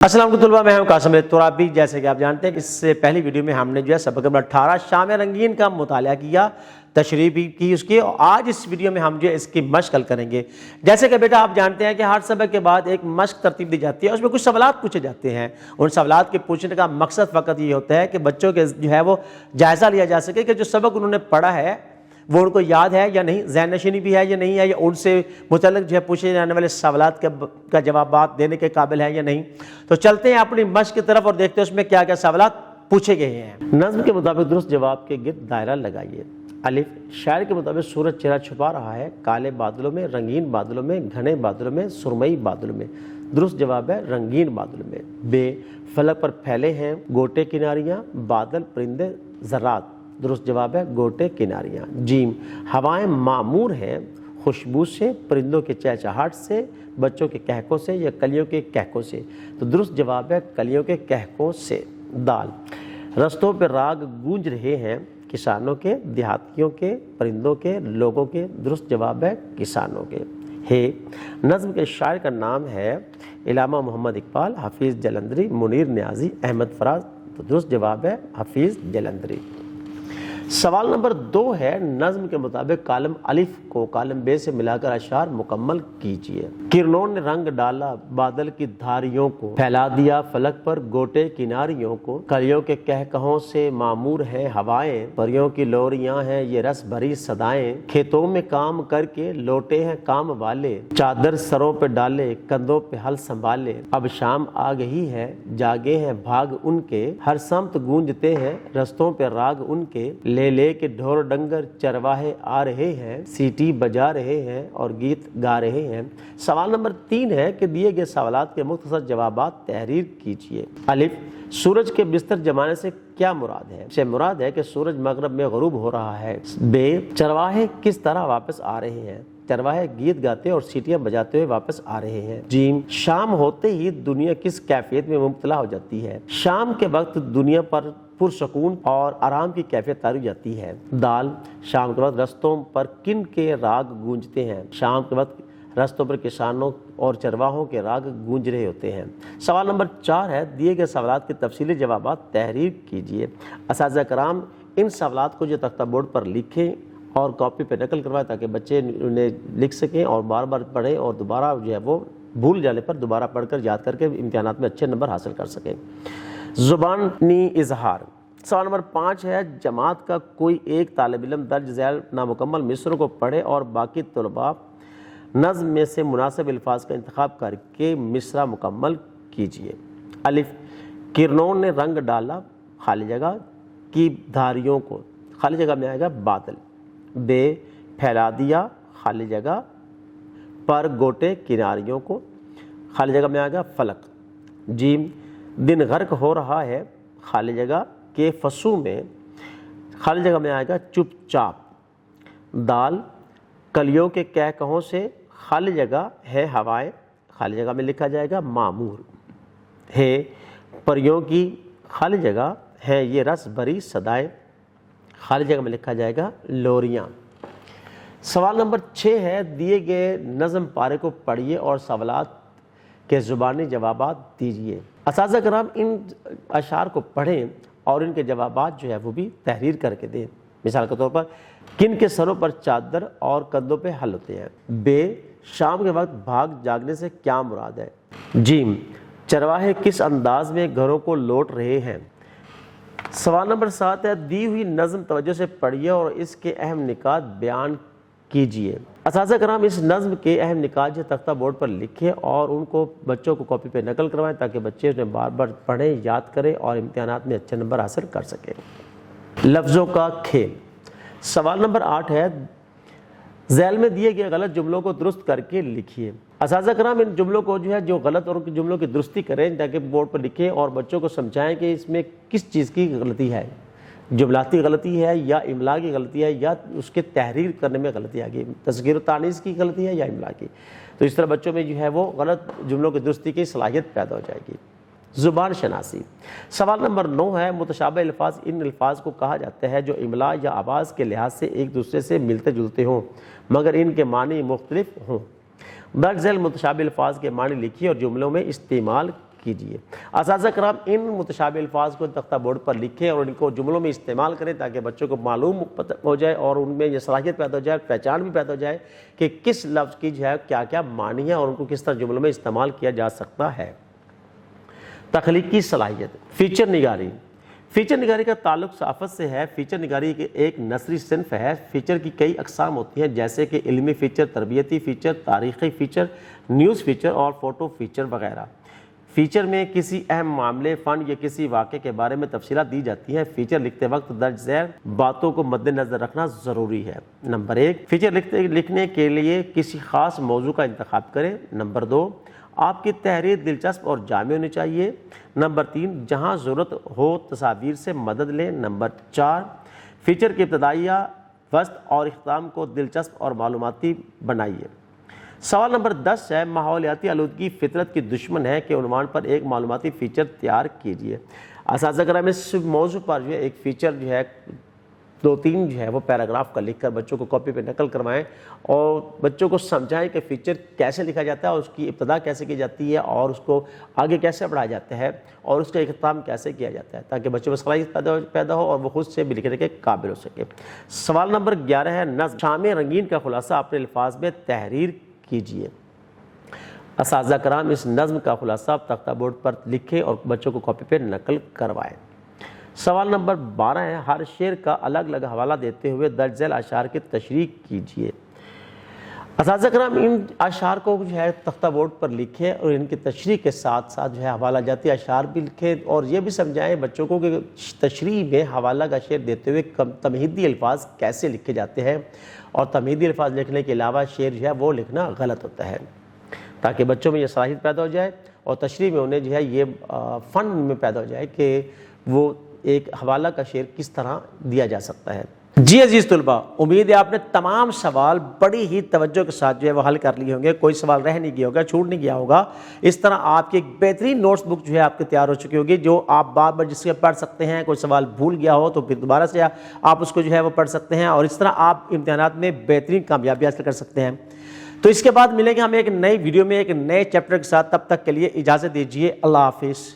अस्सलाम वालेकुम तलबा, मैं हूं कासिम तुराबी। जैसे कि आप जानते हैं कि इससे पहली वीडियो में हमने जो है सबक नंबर 18 शाम रंगीन का मुताला किया, तशरीह भी की उसकी, और आज इस वीडियो में हम जो है इसकी मश्क करेंगे। जैसे कि बेटा आप जानते हैं कि हर सबक के बाद एक मश्क तरतीब दी जाती है, उसमें कुछ सवालात पूछे जाते हैं। उन सवालात के पूछने का मकसद फ़कत ये होता है कि बच्चों के जो है वो जायज़ा लिया जा सके कि जो सबक उन्होंने पढ़ा है वो उनको याद है या नहीं, ज़हन नशीनी भी है या नहीं है, या उनसे मुतल्लिक़ जो है पूछे जाने वाले सवालात का जवाब देने के काबिल है या नहीं। तो चलते हैं अपनी मश्क की तरफ और देखते हैं उसमें क्या क्या सवालात पूछे गए हैं। नज़्म के मुताबिक दुरुस्त जवाब के गिर्द दायरा लगाइए। अलिफ, शायर के मुताबिक सूरज चेहरा छुपा रहा है काले बादलों में, रंगीन बादलों में, घने बादलों में, सुरमई बादलों में। दुरुस्त जवाब है रंगीन बादलों में। बे, फलक पर फैले हैं गोटे किनारियाँ, बादल, परिंदे, ज़रात। दुरुस्त जवाब है गोटे किनारियाँ। जीम, हवाएं मामूर हैं खुशबू से, परिंदों के चहचहाट से, बच्चों के कहकों से, या कलियों के कहकों से। तो दुरुस्त जवाब है कलियों के कहकों से। दाल, रस्तों पर राग गूंज रहे हैं किसानों के, देहातियों के, परिंदों के, लोगों के। दुरुस्त जवाब है किसानों के। हे, नज़्म के शायर का नाम है इलामा मोहम्मद इकबाल, हाफिज़ जलंधरी, मुनीर न्याजी, अहमद फराज। तो दुरुस्त जवाब है हाफिज़ जलंधरी। सवाल नंबर 2 है, नज़्म के मुताबिक कालम अलिफ को कालम बे से मिलाकर अशार मुकम्मल कीजिए। किरणों ने रंग डाला बादल की धारियों को, फैला दिया फलक पर गोटे किनारियों को। कलियों के कहकहों से मामूर हैं हवाएं, परियों की लोरियां हैं ये रस भरी सदाएं। खेतों में काम करके लौटे हैं काम वाले, चादर सरों पे डाले कंधों पे हल संभाले। अब शाम आ गई है जागे हैं भाग उनके, हर समत गूंजते हैं रस्तों पे राग उनके। ले के ढोर डंगर चरवाहे आ रहे हैं, सीटी बजा रहे हैं और गीत गा रहे हैं। सवाल नंबर 3 है कि दिए गए सवालात के मुख्तसर जवाबात तहरीर कीजिए। अलिफ, सूरज के बिस्तर जमाने से क्या मुराद है? से मुराद है कि सूरज मगरब में गरूब हो रहा है। बे, चरवाहे किस तरह वापस आ रहे हैं? चरवाहे गीत गाते और सीटियां बजाते हुए वापस आ रहे हैं। जीम, शाम होते ही दुनिया किस कैफियत में मुब्तला हो जाती है? शाम के वक्त दुनिया पर पुरसकून और आराम की कैफियत तारी जाती है। दाल, शाम के वक्त रस्तों पर किन के राग गूंजते हैं? शाम के वक्त रस्तों पर किसानों और चरवाहों के राग गूंज रहे होते हैं। सवाल नंबर 4 है, दिए गए सवालात के तफसीली जवाबात तहरीर कीजिए। असातिज़ा कराम इन सवालात को जो तख्ता बोर्ड पर लिखें और कॉपी पे नकल करवाएं ताकि बच्चे उन्हें लिख सकें और बार बार पढ़ें और दोबारा जो है वो भूल जाने पर दोबारा पढ़कर याद करके इम्तिहानात में अच्छे नंबर हासिल कर सकें। ज़ुबानी इजहार। सवाल नंबर 5 है, जमात का कोई एक तालिब इल्म दर्ज झैल नामुकम्मल मिसरों को पढ़े और बाकी तलबा नज़्म में से मुनासिब अल्फाज का इंतखाब करके मिसरा मुकम्मल कीजिए। अलिफ, किरणों ने रंग डाला खाली जगह की धारियों को, खाली जगह में आएगा बादल। बे, फैला दिया खाली जगह पर गोटे किनारियों को, खाली जगह में आएगा फलक। जीम, दिन गर्क हो रहा है खाली जगह के फसू में, खाली जगह में आएगा चुपचाप। दाल, कलियों के कहकहों से खाली जगह है हवाएं, खाली जगह में लिखा जाएगा मामूर। है, परियों की खाली जगह है ये रस भरी सदाएं, खाली जगह में लिखा जाएगा लोरियां। सवाल नंबर 6 है, दिए गए नज़्म पारे को पढ़िए और सवालात के ज़ुबानी जवाबात दीजिए। असातिज़ा कराम इन अशार को पढ़ें और इनके जवाबात जो है वो भी तहरीर करके दें। मिसाल के तौर पर, किन के सरों पर चादर और कंधों पे हल होते हैं? बे, शाम के वक्त भाग जागने से क्या मुराद है? जीम, चरवाहे किस अंदाज में घरों को लौट रहे हैं? सवाल नंबर 7 है, दी हुई नज़्म तवज्जो से पढ़िए और इसके अहम निकात बयान कीजिए। असातिज़ा कराम इस नज़्म के अहम निकात जो तख्ता बोर्ड पर लिखें और उनको बच्चों को कॉपी पे नकल करवाएं ताकि बच्चे उन्हें बार बार पढ़ें, याद करें और इम्तिहानात में अच्छे नंबर हासिल कर सकें। लफ्ज़ों का खेल। सवाल नंबर 8 है, झैल में दिए गए गलत जुमलों को दुरुस्त करके लिखिए। असातिज़ा कराम इन जुमलों को जो है जो गलत और जुमलों की दुरुस्ती करें ताकि बोर्ड पर लिखें और बच्चों को समझाएं कि इसमें किस चीज़ की गलती है, जुमलाती गलती है या इमला की गलती है या उसके तहरीर करने में गलती आ गई, तस्गीर व तानीस की गलती है या इमला की। तो इस तरह बच्चों में जो है वो गलत जुमलों की दुरुस्ती की सलाहियत पैदा हो जाएगी। ज़ुबान शनासी। सवाल नंबर 9 है, मुतशाबह अल्फाज इन अल्फाज को कहा जाता है जो इमला या आवाज़ के लिहाज से एक दूसरे से मिलते जुलते हों मगर इनके मानी मुख्तलिफ हों। दर्ज झैल मुतशाबिह अल्फाज के मानी लिखिए और जुमलों में इस्तेमाल کیجیے۔ اساتذہ کرام ان متشابہ الفاظ کو تختہ بورڈ پر لکھیں اور ان کو جملوں میں استعمال کریں تاکہ بچوں کو معلوم ہو جائے اور ان میں یہ صلاحیت پیدا ہو جائے، پہچان بھی پیدا ہو جائے کہ کس لفظ کی جو ہے کیا کیا معنی ہے اور ان کو کس طرح جملوں میں استعمال کیا جا سکتا ہے۔ تخلیقی صلاحیت، فیچر نگاری۔ فیچر نگاری کا تعلق صحافت سے ہے۔ فیچر نگاری ایک نثری صنف ہے۔ فیچر کی کئی اقسام ہوتی ہیں جیسے کہ علمی فیچر، تربیتی فیچر، تاریخی فیچر، نیوز فیچر اور فوٹو فیچر وغیرہ۔ فیچر میں کسی اہم معاملے، فن یا کسی واقعے کے بارے میں تفصیلات دی جاتی ہیں۔ فیچر لکھتے وقت درج ذیل باتوں کو مد نظر رکھنا ضروری ہے۔ نمبر 1، فیچر لکھنے کے لیے کسی خاص موضوع کا انتخاب کریں۔ نمبر 2، آپ کی تحریر دلچسپ اور جامع ہونی چاہیے۔ نمبر 3، جہاں ضرورت ہو تصاویر سے مدد لیں۔ نمبر 4، فیچر کے ابتدائیہ، وسط اور اختتام کو دلچسپ اور معلوماتی بنائیے۔ سوال نمبر 10 ہے، ماحولیاتی آلودگی فطرت کی دشمن ہے کے عنوان پر ایک معلوماتی فیچر تیار کیجیے۔ اساتذہ کرام اس موضوع پر جو ہے ایک فیچر جو ہے 2-3 جو ہے وہ پیراگراف کا لکھ کر بچوں کو کاپی پہ نقل کروائیں اور بچوں کو سمجھائیں کہ فیچر کیسے لکھا جاتا ہے اور اس کی ابتدا کیسے کی جاتی ہے اور اس کو آگے کیسے بڑھایا جاتا ہے اور اس کا اختتام کیسے کیا جاتا ہے تاکہ بچوں میں صلاحیت پیدا ہو اور وہ خود سے بھی لکھنے کے قابل ہو سکے۔ سوال نمبر 11 ہے، نظم شام رنگین کا خلاصہ اپنے الفاظ میں تحریر کیجیے۔ اساتذہ کرام اس نظم کا خلاصہ تختہ بورڈ پر لکھیں اور بچوں کو کاپی پہ نقل کروائیں۔ سوال نمبر 12 ہے، ہر شعر کا الگ الگ حوالہ دیتے ہوئے درج ذیل اشعار کی تشریح کیجیے۔ اساتذہ کرام ان اشعار کو جو ہے تختہ بورڈ پر لکھیں اور ان کی تشریح کے ساتھ ساتھ جو ہے حوالہ جاتی اشعار بھی لکھیں اور یہ بھی سمجھائیں بچوں کو کہ تشریح میں حوالہ کا شعر دیتے ہوئے تمہیدی الفاظ کیسے لکھے جاتے ہیں اور تمہیدی الفاظ لکھنے کے علاوہ شعر جو ہے وہ لکھنا غلط ہوتا ہے تاکہ بچوں میں یہ صلاحیت پیدا ہو جائے اور تشریح میں انہیں جو ہے یہ فن میں پیدا ہو جائے کہ وہ ایک حوالہ کا شعر کس طرح دیا جا سکتا ہے۔ جی عزیز طلباء، امید ہے آپ نے تمام سوال بڑی ہی توجہ کے ساتھ جو ہے وہ حل کر لیے ہوں گے، کوئی سوال رہ نہیں گیا ہوگا، چھوٹ نہیں گیا ہوگا۔ اس طرح آپ کی ایک بہترین نوٹس بک جو ہے آپ کے تیار ہو چکی ہوگی جو آپ بار بار جس سے پڑھ سکتے ہیں۔ کوئی سوال بھول گیا ہو تو پھر دوبارہ سے آپ اس کو جو ہے وہ پڑھ سکتے ہیں اور اس طرح آپ امتحانات میں بہترین کامیابی حاصل کر سکتے ہیں۔ تو اس کے بعد ملیں گے ہم ایک نئی ویڈیو میں ایک نئے چیپٹر کے ساتھ، تب تک کے لیے اجازت دیجیے، اللہ حافظ۔